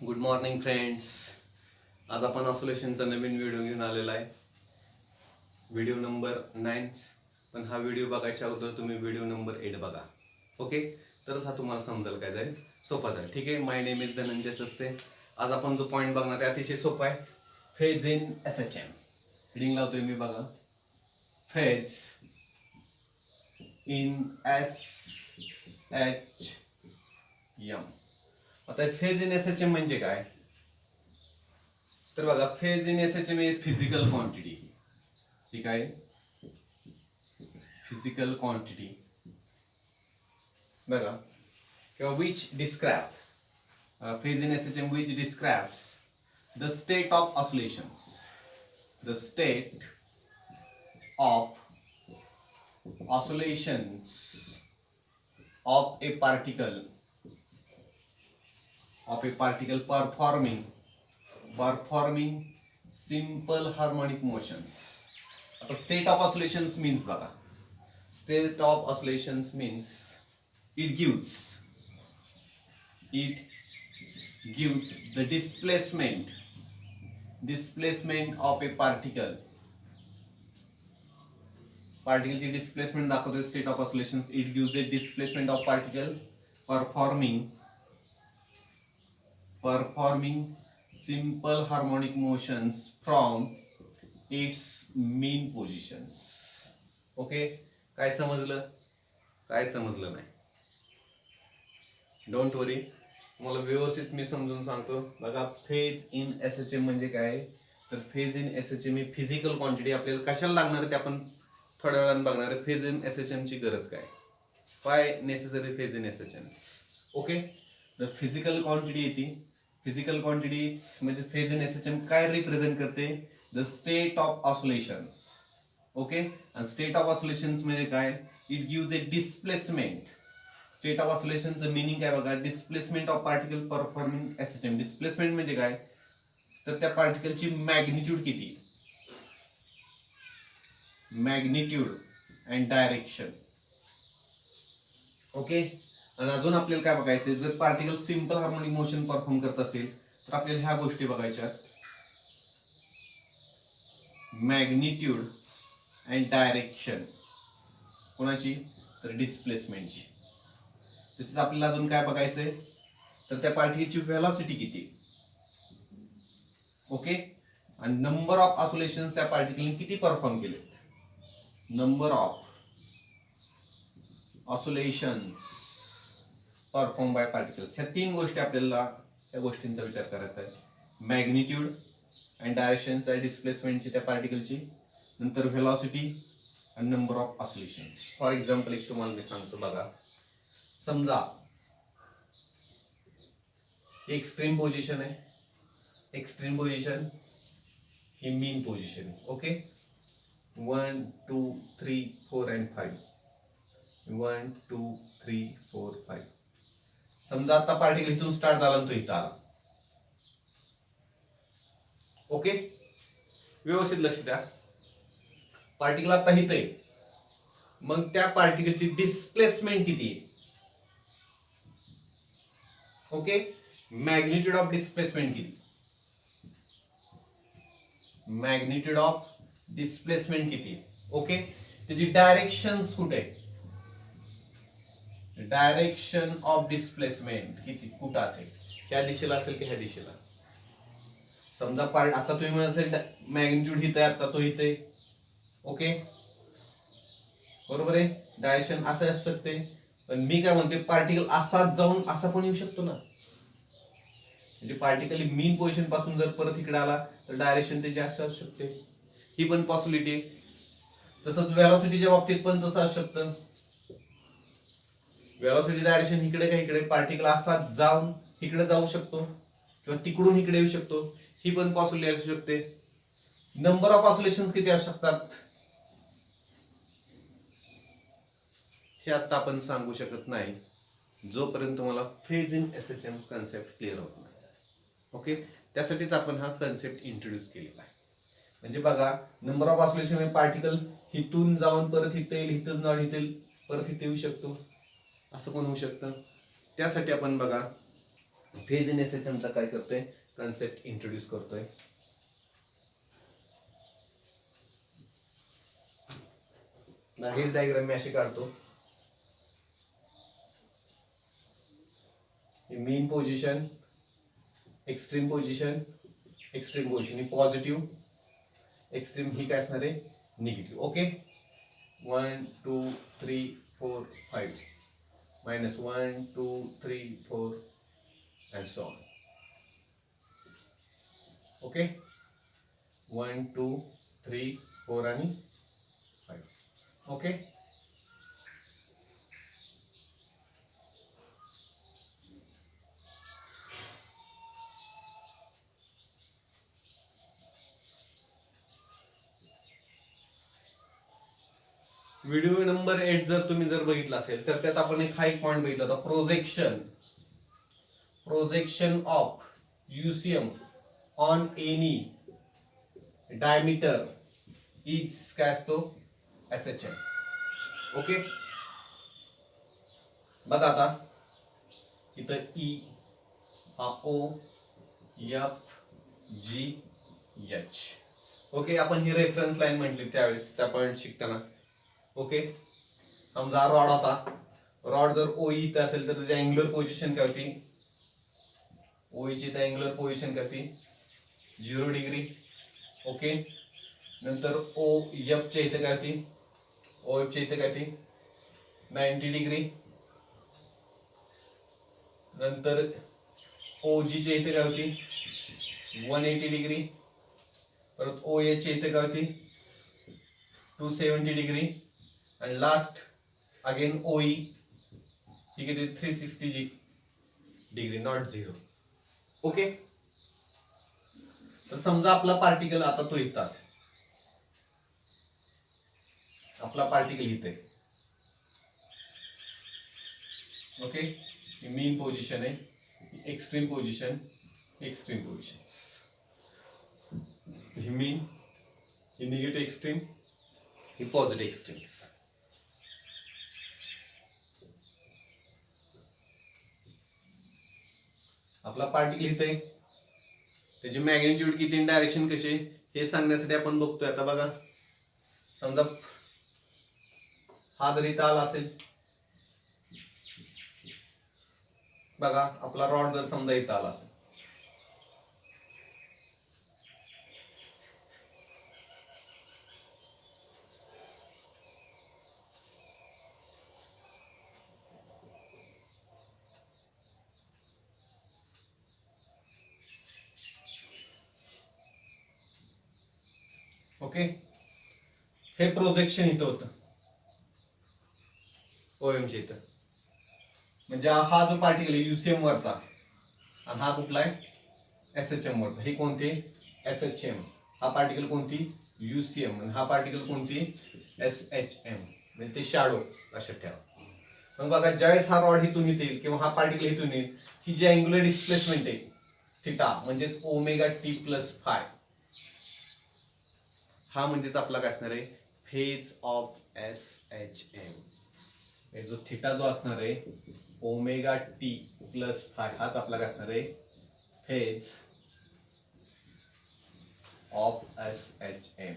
Good morning friends. आज आपण ऑसोलेशनचा नवीन video घेऊन आलेला आहे, व्हिडिओ नंबर 9. पण हा व्हिडिओ बघायच्या अगोदर तुम्ही व्हिडिओ नंबर 8 बघा. ओके, तरच हा तुम्हाला समजेल, काय जाईल सोपा जाईल. ठीक आहे. माय नेम इज धनंजय सस्ते. आज आपण जो पॉईंट बघणार आहे अतिशय सोपा आहे. Phase in SHM. रिडिंग लावतोय मी, बघा. Phase in SHM. आता फेज इन SHM म्हणजे काय? तर बघा, phase in SHM he physical quantity. ठीक आहे, फिजिकल क्वांटिटी बघा, किंवा which describe phase in SHM which describes the state of oscillations, the state of oscillations of a particle performing simple harmonic motions. आता state of oscillations means बघा, state of oscillations means it gives the displacement of a particle ची displacement दाखवते. State of oscillations, it gives the displacement of particle performing simple harmonic motions from its mean positions. Okay, काय समजलं? काय समजलं नाही? Don't वरी, तुम्हाला व्यवस्थित मी समजून सांगतो. बघा, फेज इन SHM म्हणजे काय? तर phase in SHM he physical quantity. आपल्याला कशाला लागणार आहे ते आपण थोड्या वेळाने बघणार आहे. फेज इन SHM ची गरज काय? Why necessary phase in SHM? Okay, the physical quantity येते. फिजिकल क्वांटिटी म्हणजे फेज इन SHM काय रिप्रेझेंट करते? The state of oscillations. Okay, आणि स्टेट ऑफ ऑसिलेशन्स म्हणजे काय? It gives a displacement. State of ऑसिलेशनचं मिनिंग काय बघा, displacement of particle performing SHM. Displacement म्हणजे काय? तर त्या पार्टिकलची मॅग्निट्यूड किती, मॅग्निट्यूड अँड डायरेक्शन. ओके, आणि अजून आपल्याला काय बघायचं? जर particle simple harmonic motion perform करत असेल तर आपल्याला ह्या गोष्टी बघायच्या, मॅग्निट्यूड अँड डायरेक्शन. कोणाची? तर डिस्प्लेसमेंटची. तसेच आपल्याला अजून काय बघायचंय? तर त्या पार्टिकलची व्हेलॉसिटी किती. ओके, आणि नंबर ऑफ ऑसिलेशन्स त्या पार्टिकलने किती परफॉर्म केले. Number of oscillations perform by particles. ह्या तीन गोष्टी आपल्याला या गोष्टींचा विचार करायचा आहे. मॅग्निट्यूड अँड डायरेक्शन डिस्प्लेसमेंटची त्या पार्टिकलची, नंतर व्हेलॉसिटी आणि number of oscillations. For example एक तुम्हाला मी सांगतो, बघा. समजा एक्स्ट्रीम पोझिशन आहे. एक्स्ट्रीम पोझिशन ही मीन पोझिशन आहे. Okay, 1 2 3 4 and 5. 1 2 3 4 5. समजा आता पार्टिकल इथून स्टार्ट झाला आणि तो इथं आला. ओके, व्यवस्थित लक्ष द्या. पार्टिकल आता इथं आहे, मग त्या पार्टिकलची डिस्प्लेसमेंट किती आहे? ओके, मॅग्निट्यूड ऑफ डिस्प्लेसमेंट किती? मॅग्निट्यूड ऑफ डिस्प्लेसमेंट किती? ओके, त्याची डायरेक्शन्स कुठे? डायरेक्शन ऑफ डिस्प्लेसमेंट किती, कुठं असेल? ह्या दिशेला असेल की ह्या दिशेला? समजा आता तुम्ही म्हणाल मॅग्निट्यूड इथं आहे, आता तो इथे. ओके, बरोबर आहे. डायरेक्शन असं असू शकते, पण मी काय म्हणते, पार्टिकल असाच जाऊन असा पण येऊ शकतो ना. म्हणजे पार्टिकल मीन पोझिशन पासून जर परत इकडे आला तर डायरेक्शन त्याची असं असू शकते. ही पण पॉसिबिलिटी आहे. तसंच व्हेलॉसिटीच्या बाबतीत पण तसं असू शकतं. व्हेलॉसिटी डायरेक्शन इकडे का इकडे, पार्टिकल असा जाऊन इकडे जाऊ शकतो किंवा तिकडून इकडे येऊ शकतो. ही पण पॉसिबिलिटी असू शकते. नंबर ऑफ ऑसिलेशन्स किती असू शकतात हे आता आपण सांगू शकत नाही, जोपर्यंत तुम्हाला phase in SHM concept clear होत नाही. ओके, त्यासाठीच आपण हा कन्सेप्ट इंट्रोड्यूस केलेला आहे. म्हणजे बघा, नंबर ऑफ ऑसिलेशन हे पार्टिकल इथून जाऊन परत इथे येईल, इथून जाऊन इथे परत इथे येऊ शकतो, असं पण होऊ शकतं. त्यासाठी आपण बघा फेज इन एसएचएम चा काय करतोय, कन्सेप्ट इंट्रोड्यूस करतोय. हेच डायग्राम मी अशी काढतो. Mean position, extreme position, extreme position ही पॉझिटिव्ह, एक्स्ट्रीम ही काय असणार आहे negative. Okay, 1 2 3 4 5 minus 1 2 3 4 and so on. Okay, 1 2 3 4 आणि 5. ओके, व्हिडिओ नंबर 8 जर तुम्ही बघितला असेल तर त्यात आपण एक पॉइंट बघितला होता, projection of UCM on any diameter is काय असतो SHM. ओके, बघा आता इथं E हा O F G H. Okay, आपण ही रेफरन्स लाईन म्हटली त्यावेळेस त्या पॉइंट शिकताना. ओके, समजा रॉड होता, रॉड जर OE इथं असेल तर त्याची अँग्युलर पोझिशन काय होती, OE ची अँग्युलर पोझिशन काय होती 0 डिग्री. ओके, नंतर OF च्या इथे काय होती, OF च्या इथे काय होती 90 डिग्री. नंतर OG च्या इथे काय होती 180 डिग्री. परत OH च्या इथे काय होती 270 डिग्री. आणि लास्ट अगेन OE ही किती 360 डिग्री, नॉट 0. ओके, तर समजा आपला पार्टिकल आता तो इथं असेल, आपला पार्टिकल इथे. ओके, ही मीन पोझिशन आहे, एक्स्ट्रीम पोझिशन, एक्स्ट्रीम पोझिशन. ही मीन, ही निगेटिव्ह एक्स्ट्रीम, ही पॉझिटिव्ह एक्स्ट्रीम्स. आपला पार्टिकल इथे, त्याची मॅग्निट्यूड किती, डायरेक्शन कशी हे सांगण्यासाठी आपण बघतोय. आता बघा, समजा हा जर इथं आला असेल, बघा आपला रॉड जर समजा इथं आला असेल, ओके, हे प्रोजेक्शन इथं होतं OM च्या इथं. म्हणजे हा जो पार्टिकल आहे UCM वरचा, आणि हा कुठला आहे SHM वरचा. हे कोणते SHM, हा पार्टिकल कोणती UCM, आणि हा पार्टिकल कोणती SHM. म्हणजे ते शॅडो लक्षात ठेवा. मग बघा, ज्यावेळेस हा रॉड इथून येईल किंवा हा पार्टिकल इथून येईल, ही जी अँग्युलर डिस्प्लेसमेंट आहे थिटा म्हणजेच ω/T+φ, हा म्हणजेच आपला काय असणार आहे फेज ऑफ SHM. जो थिटा जो असणार आहे ω/T+φ, हाच आपला काय असणार आहे फेज ऑफ SHM.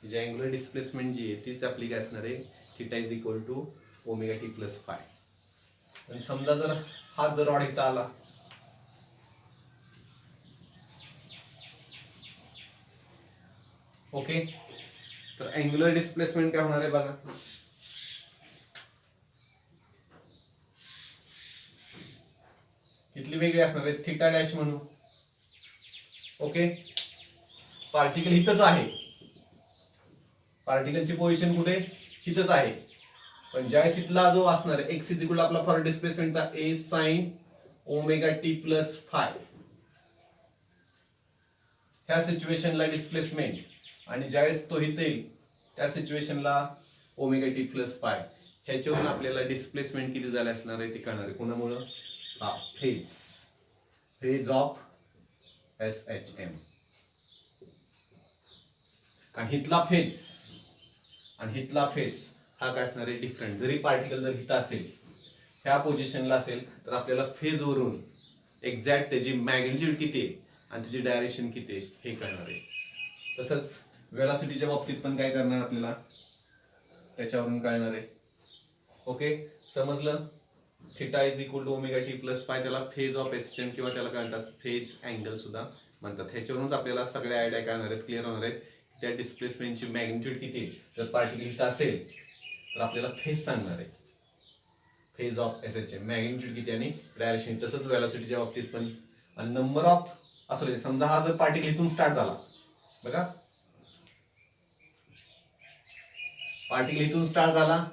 जी अँग्युलर डिस्प्लेसमेंट जी आहे तीच आपली काय असणार आहे theta is equal to ω/T+φ. आणि समजा जर हा जर रॉड इथं आला, ओके, तर अँग्युलर डिस्प्लेसमेंट काय होणार आहे बघा, इथली वेगळी असणार आहे थिटा डॅश म्हणू. ओके, पार्टिकल इथंच आहे, पार्टिकलची पोझिशन कुठे इथंच आहे, पण ज्यावेळेस इथला जो असणार आहे एक्स इज इक्वल आपला फॉर डिस्प्लेसमेंटचा A sin ω/T+φ, ह्या सिच्युएशनला डिस्प्लेसमेंट, आणि ज्यावेळेस तो इथे येईल त्या सिच्युएशनला ω/T+φ, ह्याच्यावरून आपल्याला डिस्प्लेसमेंट किती झाले असणार आहे ते कळणार आहे. कोणामुळं, हा फेज ऑफ SHM. आणि हितला फेज आणि हितला फेज हा काय असणार आहे डिफरंट. जरी पार्टिकल जर हिथं असेल ह्या पोझिशनला असेल तर आपल्याला फेजवरून एक्झॅक्ट त्याची मॅग्निट्यूड किती आहे आणि त्याची डायरेक्शन किती आहे हे कळणार आहे. तसंच वेलॉसिटीच्या बाबतीत पण काय करणार आपल्याला त्याच्यावरून कळणार आहे. ओके, समजलं. Theta is equal to omega t plus pi, त्याला फेज ऑफ एसएचएम किंवा त्याला काय म्हणतात फेज अँगल सुद्धा म्हणतात. ह्याच्यावरूनच आपल्याला सगळ्या आयडिया कळणार आहेत, क्लिअर होणार आहेत. त्या डिस्प्लेसमेंटची मॅग्निट्यूड किती आहे, जर पार्टिकल इथं असेल तर आपल्याला फेज सांगणार आहे, फेज ऑफ एसएचएम मॅग्निट्यूड किती आणि डायरेक्शन. तसंच वेलॉसिटीच्या बाबतीत पण. आणि नंबर ऑफ असो, समजा हा जर पार्टिकल इथून स्टार्ट झाला, बघा पार्टिकल इथून स्टार्ट झाला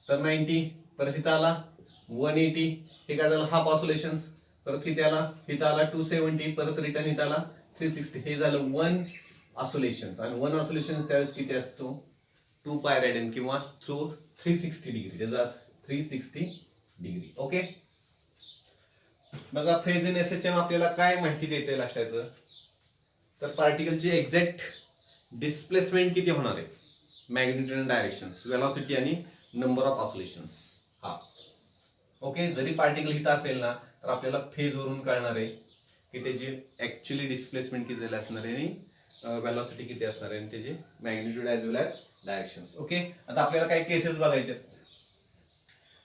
तर 90, परत इथं आला 180, हे काय झालं हाफ ऑसिलेशन्स, परत किती आला इथं आला 270, परत रिटर्न इथं आला 360, हे झालं 1 ऑसिलेशन्स. आणि 1 ऑसिलेशन्स त्यावेळेस किती असतो 2 पाय रेडियन किंवा थ्रू 360 डिग्री, त्याचा 360 डिग्री. ओके, बघा फेज इन एसएचएम आपल्याला काय माहिती देते लास्टाचं, तर पार्टिकलची एक्झॅक्ट डिस्प्लेसमेंट किती होणार आहे, मॅग्निट्यूड अँड डायरेक्शन्स, वेलॉसिटी आणि नंबर ऑफ ऑसिलेशन्स. हा ओके, जरी पार्टिकल इथं असेल ना तर आपल्याला फेज वरून कळणार आहे की त्याची ऍक्च्युअली डिस्प्लेसमेंट किती झाली असणार आहे आणि वेलॉसिटी किती असणार आहे आणि त्याचे मॅग्निट्यूड ॲज वेल ॲज डायरेक्शन्स. ओके, आता आपल्याला काही केसेस बघायचे,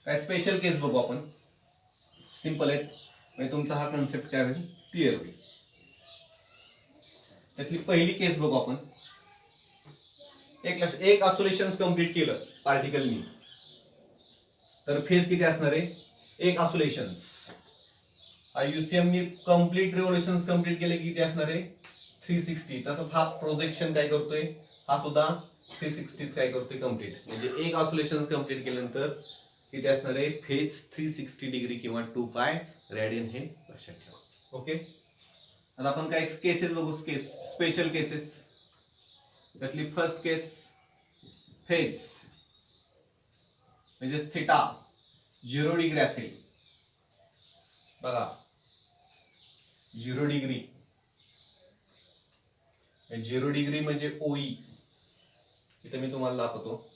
काय स्पेशल केस बघू आपण. सिंपल आहेत म्हणजे तुमचा हा कन्सेप्ट काय होईल क्लिअर होईल. त्यातली पहिली केस बघू आपण. एक ऑसिलेशन्स कंप्लीट केलं पार्टिकलनी तर फेज किती असणार आहे, एक ऑसिलेशन्स. युसीएम नी कंप्लीट रिव्होल्यूशन्स कंप्लीट केले किती असणार आहे 360. तसंच हा प्रोजेक्शन काय करतोय, हा सुद्धा 360 काय करतोय कंप्लीट. म्हणजे एक ऑसिलेशन्स कंप्लीट केल्यानंतर किती असणार आहे फेज 360 डिग्री किंवा 2 पाय रेडियन, हे लक्षात ठेवा. ओके, आता आपण काय केसेस बघू, स्पेशल केसेस. त्यातली फर्स्ट केस फेज म्हणजे थिटा 0 डिग्री असेल, बघा 0 डिग्री, 0 डिग्री म्हणजे ओई. इथे मी तुम्हाला दाखवतो.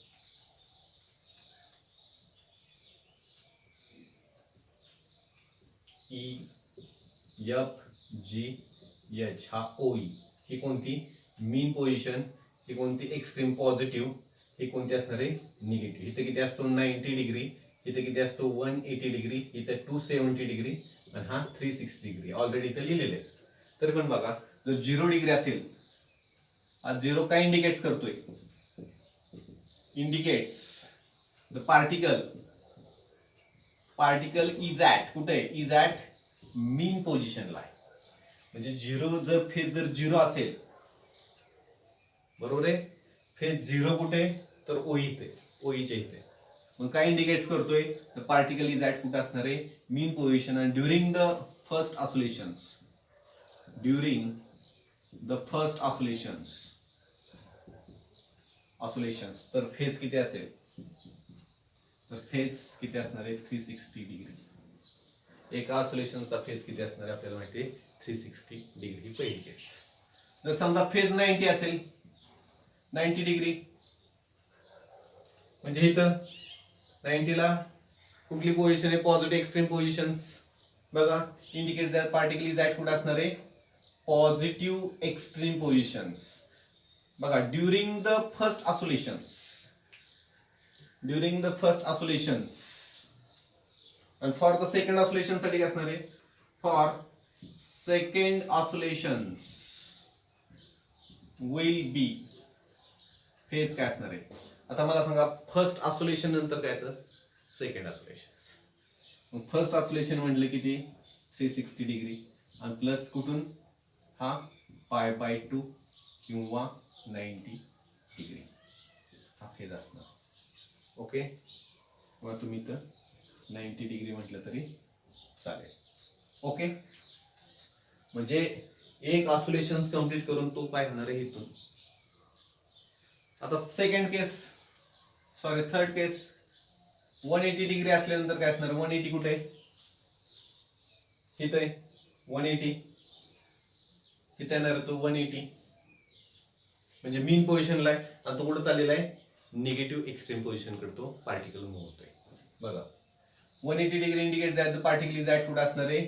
EFGH हा ओई. ही कोणती मीन पोझिशन, ही कोणती एक्स्ट्रीम पॉझिटिव्ह, ही कोणती असणार आहे निगेटिव्ह. इथे किती असतो 90 डिग्री, इथे किती असतो 180 डिग्री, इथे 270 डिग्री आणि हा 360 डिग्री. ऑलरेडी इथे लिहिलेले आहे. तरी पण बघा जर 0 डिग्री असेल, आज 0 काय इंडिकेट्स करतोय, indicates the particle is at, कुठे इज ॲट मीन पोझिशनला आहे. म्हणजे 0 जर फेज जर 0 असेल, बरोबर आहे, फेज 0 कुठे तर ओई इथे, ओईच्या इथे. मग काय इंडिकेट्स करतोय, तर पार्टिकल इज ॲट कुठे असणार आहे मीन पोझिशन. आणि ड्युरिंग द फर्स्ट ऑसिलेशन्स तर फेज किती असेल, तर फेज किती असणार आहे 360 डिग्री. एका ऑसिलेशनचा फेज किती असणार आहे आपल्याला माहिती आहे 360 डिग्री. ही पहिली केस. जर समजा फेज 90 असेल, 90 डिग्री म्हणजे इथं 90 ला कुठली पोझिशन आहे पॉझिटिव्ह एक्स्ट्रीम पोझिशन्स. बघा indicate that particle is at कुठे असणार आहे पॉझिटिव्ह एक्स्ट्रीम पोझिशन्स. बघा ड्युरिंग द फर्स्ट ऑसिलेशन्स आणि फॉर द सेकंड ऑसिलेशन साठी काय असणार आहे, for second oscillations will B phase काय असणार आहे. आता मला सांगा फर्स्ट ऑसिलेशन नंतर काय तर सेकंड ऑसिलेशन्स. मग फर्स्ट ऑसिलेशन म्हटलं किती 360 डिग्री आणि प्लस कुठून हा π/2 किंवा 90 डिग्री हा फेज असणार. ओके, किंवा तुम्ही तर 90 डिग्री म्हटलं तरी चालेल. ओके, म्हणजे एक ऑसिलेशन्स कंप्लीट करून तो काय होणार आहे इथून. आता थर्ड केस 180 डिग्री असल्यानंतर काय असणार, 180 कुठे इथे 180 इथे येणार तो 180 म्हणजे मीन पोझिशनला आहे आणि तो कुठे चाललेला आहे निगेटिव्ह एक्स्ट्रीम पोझिशन कडे तो पार्टिकल मूव्ह होतोय. बघा 180 degree indicate that the particle is at कुठं असणार आहे,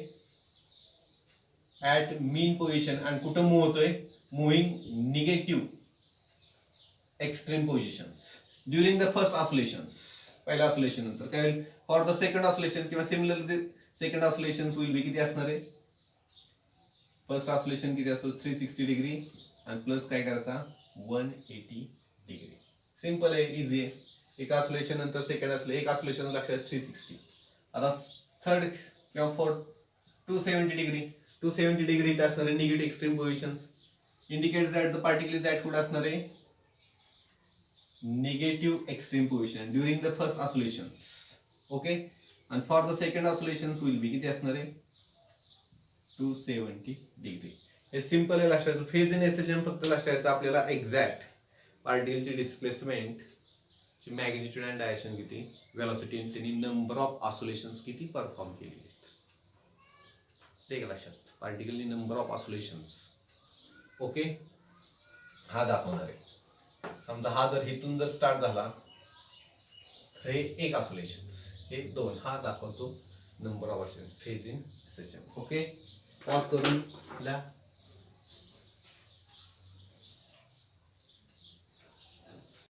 ॲट मीन पोझिशन. आणि कुठं मूव्ह होतोय, moving negative extreme positions during the first oscillations. पहिल्या ऑसिलेशन नंतर काय होईल, फॉर द सेकंड ऑसिलेशन किंवा similar second oscillations will be किती असणार आहे, फर्स्ट ऑसिलेशन किती असतो 360 डिग्री आणि प्लस काय करायचा 180 डिग्री. सिंपल आहे, इझी आहे. एक ऑसिलेशन नंतर सेकंड ऑसिलेशन, एक ऑसिलेशन लक्षात 360. आता थर्ड किंवा फोर्थ 270 डिग्री, 270 डिग्री इथे असणारे negative extreme positions indicates that the particle is at कुठं असणार आहे, negative extreme position during the first oscillations. Okay. आणि for the second oscillations will be किती असणार आहे 270 डिग्री. हे सिंपल आहे लक्षात. फेज इन एसएचएम फक्त लक्षात आपल्याला एक्झॅक्ट पार्टिकलची डिस्प्लेसमेंट ची मॅग्निट्यूड अँड डायरेक्शन किती, वेलोसिटी आणि त्यांनी नंबर ऑफ ऑसिलेशन्स किती परफॉर्म केली आहेत ते लक्षात. पार्टिकलनी नंबर ऑफ ऑसिलेशन्स. ओके. हा दाखवणार आहे. समजा हा जर इथून जर स्टार्ट झाला तर हे एक ऑसिलेशन, हे 2, हा दाखवतो number of oscillation phase in SHM. Okay. Pause करून ला